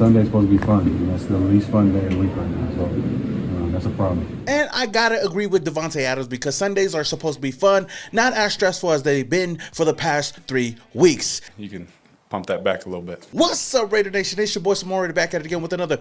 Sunday's supposed to be fun, and that's the least fun day of the week right now. So that's a problem. And I gotta agree with Davante Adams because Sundays are supposed to be fun, not as stressful as they've been for the past 3 weeks. You can pump that back a little bit. What's up, Raider Nation? It's your boy Samori back at it again with another,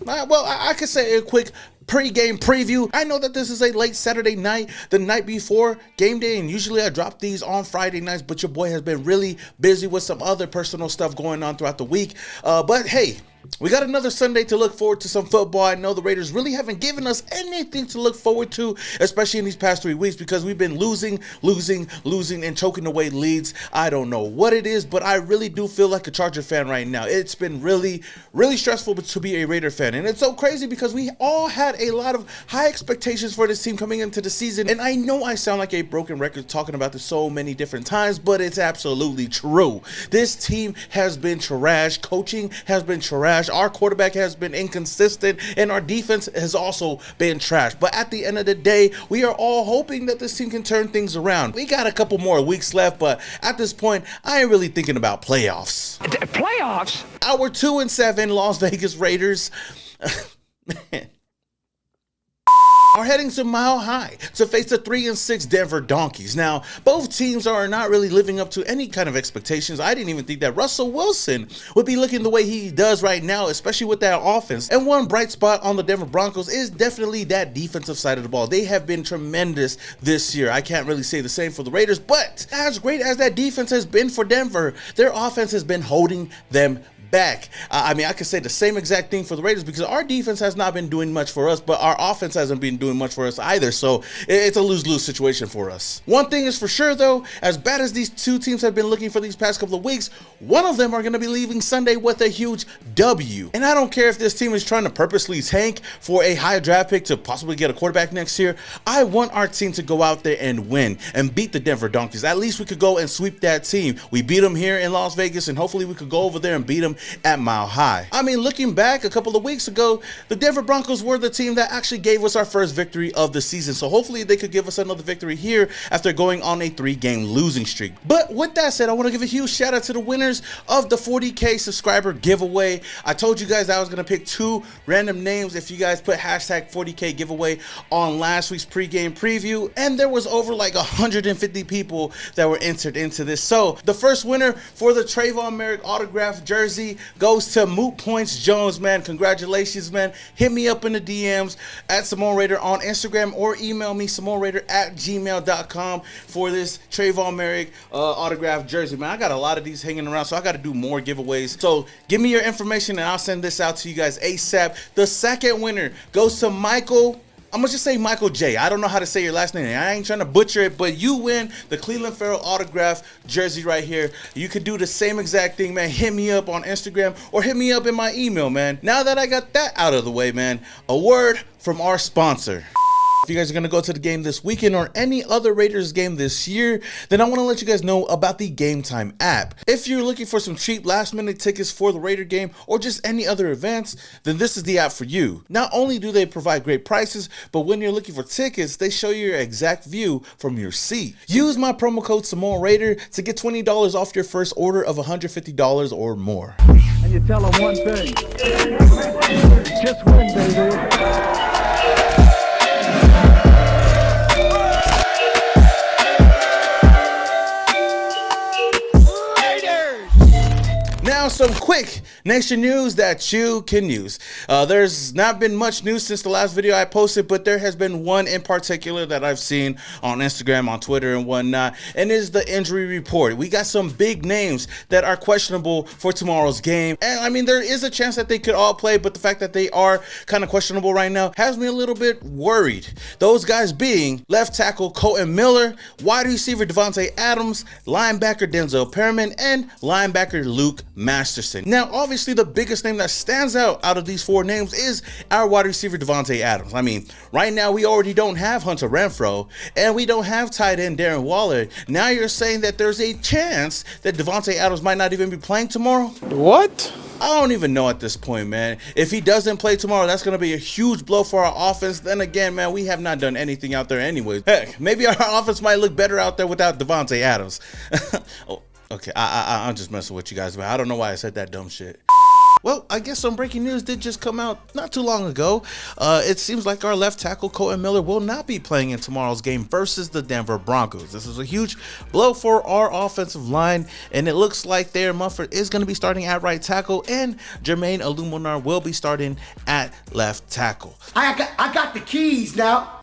I could say a quick pre-game preview. I know that this is a late Saturday night, the night before game day, and usually I drop these on Friday nights, but your boy has been really busy with some other personal stuff going on throughout the week. But hey, we got another Sunday to look forward to some football. I know the Raiders really haven't given us anything to look forward to, especially in these past 3 weeks, because we've been losing, and choking away leads. I don't know what it is, but I really do feel like a Charger fan right now. It's been really stressful to be a Raider fan, and it's so crazy because we all had a lot of high expectations for this team coming into the season, and I know I sound like a broken record talking about this so many different times, but it's absolutely true. This team has been trash. Coaching has been trash. Our quarterback has been inconsistent, and our defense has also been trash. But at the end of the day, we are all hoping that this team can turn things around. We got a couple more weeks left, but at this point, I ain't really thinking about playoffs. Playoffs? Our 2-7 Las Vegas Raiders are heading to Mile High to face the 3-6 Denver Donkeys. Now, both teams are not really living up to any kind of expectations. I didn't even think that Russell Wilson would be looking the way he does right now, especially with that offense. And one bright spot on the Denver Broncos is definitely that defensive side of the ball. They have been tremendous this year. I can't really say the same for the Raiders, but as great as that defense has been for Denver, their offense has been holding them back. I mean, I could say the same exact thing for the Raiders because our defense has not been doing much for us, but our offense hasn't been doing much for us either. So it's a lose-lose situation for us. One thing is for sure, though, as bad as these two teams have been looking for these past couple of weeks, one of them are going to be leaving Sunday with a huge W. And I don't care if this team is trying to purposely tank for a high draft pick to possibly get a quarterback next year. I want our team to go out there and win and beat the Denver Donkeys. At least we could go and sweep that team. We beat them here in Las Vegas, and hopefully we could go over there and beat them at Mile High. I mean, looking back a couple of weeks ago, the Denver Broncos were the team that actually gave us our first victory of the season. So hopefully they could give us another victory here after going on a 3-game losing streak. But with that said, I want to give a huge shout out to the winners of the 40K subscriber giveaway. I told you guys I was going to pick 2 random names if you guys put hashtag 40K giveaway on last week's pregame preview, and there was over like 150 people that were entered into this. So the first winner for the Trayvon Merrick autographed jersey goes to Moot Points Jones, man. Congratulations, man. Hit me up in the DMs at Simone Raider on Instagram or email me SimoneRaider@gmail.com for this Trayvon Merrick autographed jersey, man. I got a lot of these hanging around, so I got to do more giveaways. So give me your information and I'll send this out to you guys ASAP. The second winner goes to Michael. I'm going to just say Michael J. I don't know how to say your last name. I ain't trying to butcher it, but you win the Cleveland Farrell autograph jersey right here. You could do the same exact thing, man. Hit me up on Instagram or hit me up in my email, man. Now that I got that out of the way, man, a word from our sponsor. If you guys are going to go to the game this weekend or any other Raiders game this year, then I want to let you guys know about the Game Time app. If you're looking for some cheap last-minute tickets for the Raider game or just any other events, then this is the app for you. Not only do they provide great prices, but when you're looking for tickets, they show you your exact view from your seat. Use my promo code Simone Raider to get $20 off your first order of $150 or more. And you tell them one thing. Just win, baby. Now some quick Nation news that you can use. There's not been much news since the last video I posted, but there has been one in particular that I've seen on Instagram, on Twitter, and whatnot, and is the injury report. We got some big names that are questionable for tomorrow's game, and I mean, there is a chance that they could all play, but the fact that they are kind of questionable right now has me a little bit worried. Those guys being left tackle Colton Miller, wide receiver Davante Adams, linebacker Denzel Perriman, and linebacker Luke Masterson. Now, obviously, the biggest name that stands out of these 4 names is our wide receiver Davante Adams. I mean, right now we already don't have Hunter Renfrow, and we don't have tight end Darren Waller. Now you're saying that there's a chance that Davante Adams might not even be playing tomorrow? What? I don't even know at this point, man. If he doesn't play tomorrow, that's going to be a huge blow for our offense. Then again, man, we have not done anything out there anyways. Heck, maybe our offense might look better out there without Davante Adams. Oh, okay, I'm just messing with you guys, man. I don't know why I said that dumb shit. Well, I guess some breaking news did just come out not too long ago. It seems like our left tackle, Colton Miller, will not be playing in tomorrow's game versus the Denver Broncos. This is a huge blow for our offensive line, and it looks like Thayer Munford is going to be starting at right tackle, and Jermaine Aluminar will be starting at left tackle. I got the keys now.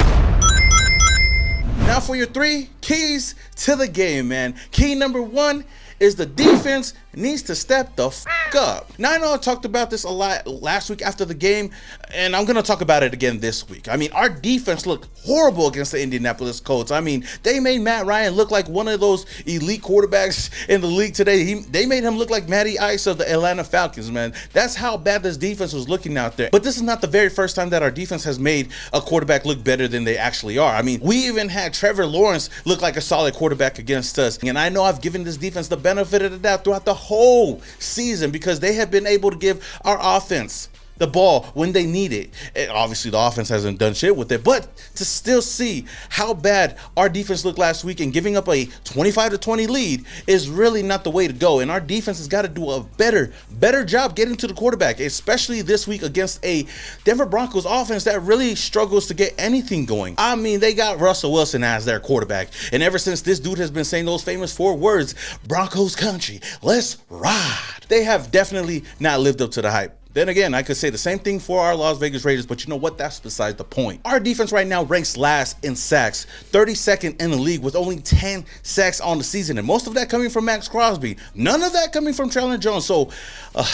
Now for your 3 keys to the game, man. Key number 1 is the defense needs to step the f up. Now, I know I talked about this a lot last week after the game, and I'm gonna talk about it again this week. I mean, our defense looked horrible against the Indianapolis Colts. I mean, they made Matt Ryan look like one of those elite quarterbacks in the league today. They made him look like Matty Ice of the Atlanta Falcons, man. That's how bad this defense was looking out there. But this is not the very first time that our defense has made a quarterback look better than they actually are. I mean, we even had Trevor Lawrence look like a solid quarterback against us. And I know I've given this defense the benefit of the doubt throughout the whole season because they have been able to give our offense the ball when they need it. And obviously the offense hasn't done shit with it, but to still see how bad our defense looked last week and giving up a 25-20 lead is really not the way to go. And our defense has got to do a better job getting to the quarterback, especially this week against a Denver Broncos offense that really struggles to get anything going. I mean, they got Russell Wilson as their quarterback, and ever since this dude has been saying those famous 4 words, Broncos country, let's ride, they have definitely not lived up to the hype. Then again, I could say the same thing for our Las Vegas Raiders, but you know what? That's beside the point. Our defense right now ranks last in sacks, 32nd in the league with only 10 sacks on the season, and most of that coming from Max Crosby. None of that coming from Traylon Jones. So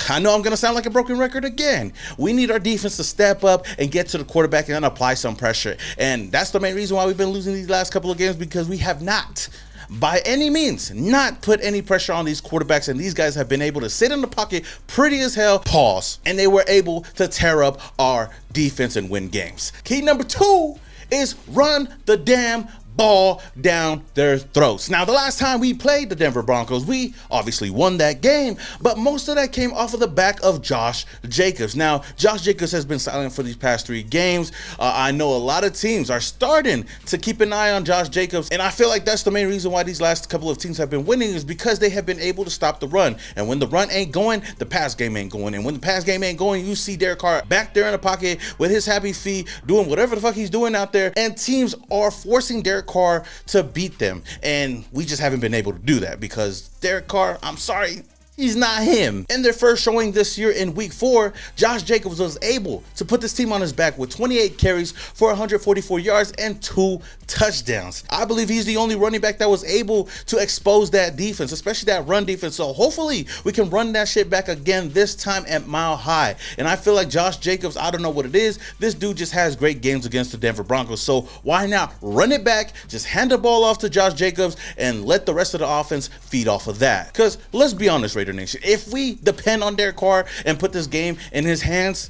I know I'm going to sound like a broken record again. We need our defense to step up and get to the quarterback and apply some pressure. And that's the main reason why we've been losing these last couple of games, because we have not, by any means, not put any pressure on these quarterbacks, and these guys have been able to sit in the pocket pretty as hell, pause, and they were able to tear up our defense and win games. Key number 2 is run the damn ball down their throats. Now, the last time we played the Denver Broncos, we obviously won that game, but most of that came off of the back of Josh Jacobs. Now, Josh Jacobs has been silent for these past 3 games. I know a lot of teams are starting to keep an eye on Josh Jacobs, and I feel like that's the main reason why these last couple of teams have been winning, is because they have been able to stop the run. And when the run ain't going, the pass game ain't going. And when the pass game ain't going, you see Derek Carr back there in the pocket with his happy feet doing whatever the fuck he's doing out there, and teams are forcing Derek Carr to beat them, and we just haven't been able to do that because Derek Carr, I'm sorry, he's not him. In their first showing this year in week 4, Josh Jacobs was able to put this team on his back with 28 carries for 144 yards and 2 touchdowns. I believe he's the only running back that was able to expose that defense, especially that run defense. So hopefully we can run that shit back again, this time at Mile High. And I feel like Josh Jacobs, I don't know what it is, this dude just has great games against the Denver Broncos. So why not run it back, just hand the ball off to Josh Jacobs and let the rest of the offense feed off of that? Because let's be honest, Raidernation, if we depend on Derek Carr and put this game in his hands,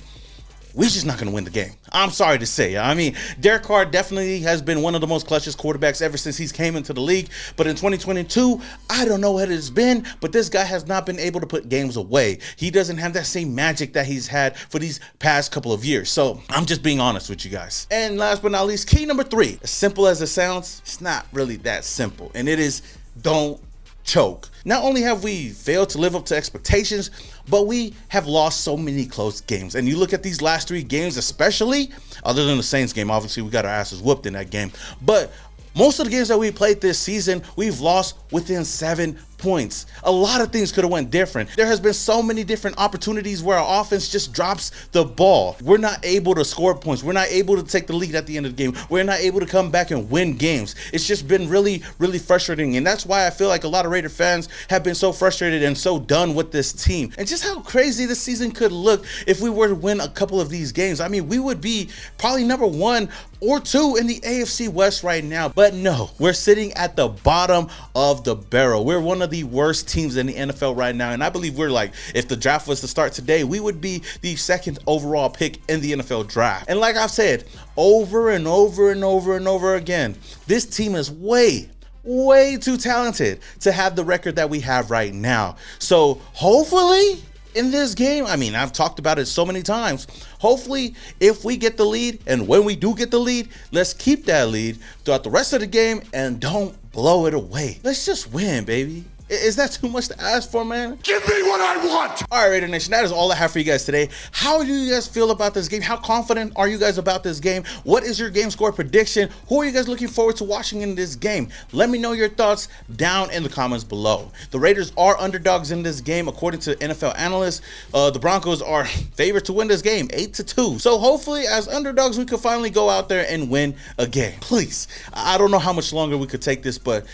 we're just not going to win the game. I'm sorry to say. I mean, Derek Carr definitely has been one of the most clutchest quarterbacks ever since he's came into the league. But in 2022, I don't know what it's been, but this guy has not been able to put games away. He doesn't have that same magic that he's had for these past couple of years. So I'm just being honest with you guys. And last but not least, key number 3. As simple as it sounds, it's not really that simple. And it is, don't choke. Not only have we failed to live up to expectations, but we have lost so many close games. And you look at these last 3 games, especially, other than the Saints game, obviously we got our asses whooped in that game, but most of the games that we played this season, we've lost within 7 points. A lot of things could have went different. There has been so many different opportunities where our offense just drops the ball. We're not able to score points. We're not able to take the lead at the end of the game. We're not able to come back and win games. It's just been really, really frustrating. And that's why I feel like a lot of Raider fans have been so frustrated and so done with this team. And just how crazy this season could look if we were to win a couple of these games. I mean, we would be probably number 1 or 2 in the AFC West right now. But no, we're sitting at the bottom of the barrel. We're one of the worst teams in the NFL right now, and I believe we're like, if the draft was to start today, we would be the 2nd overall pick in the NFL draft. And like I've said over and over and over and over again, this team is way too talented to have the record that we have right now. So hopefully in this game, I mean, I've talked about it so many times, hopefully if we get the lead, and when we do get the lead, let's keep that lead throughout the rest of the game and don't blow it away. Let's just win, baby. Is that too much to ask for, man? Give me what I want! All right, Raider Nation, that is all I have for you guys today. How do you guys feel about this game? How confident are you guys about this game? What is your game score prediction? Who are you guys looking forward to watching in this game? Let me know your thoughts down in the comments below. The Raiders are underdogs in this game. According to NFL analysts, the Broncos are favored to win this game, 8-2. So hopefully, as underdogs, we could finally go out there and win a game. Please, I don't know how much longer we could take this, but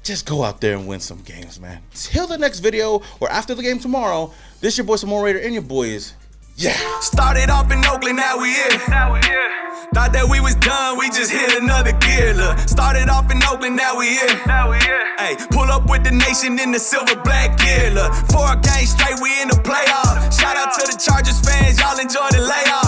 just go out there and win some games, man. Till the next video or after the game tomorrow, this your boy Samoa Raider and your boys. Yeah. Started off in Oakland, now we here. Thought that we was done, we just hit another gear. Look, started off in Oakland, now we here. Hey, pull up with the nation in the silver black gear. Look, 4 games straight, we in the playoff. Shout out to the Chargers fans, y'all enjoy the layoff.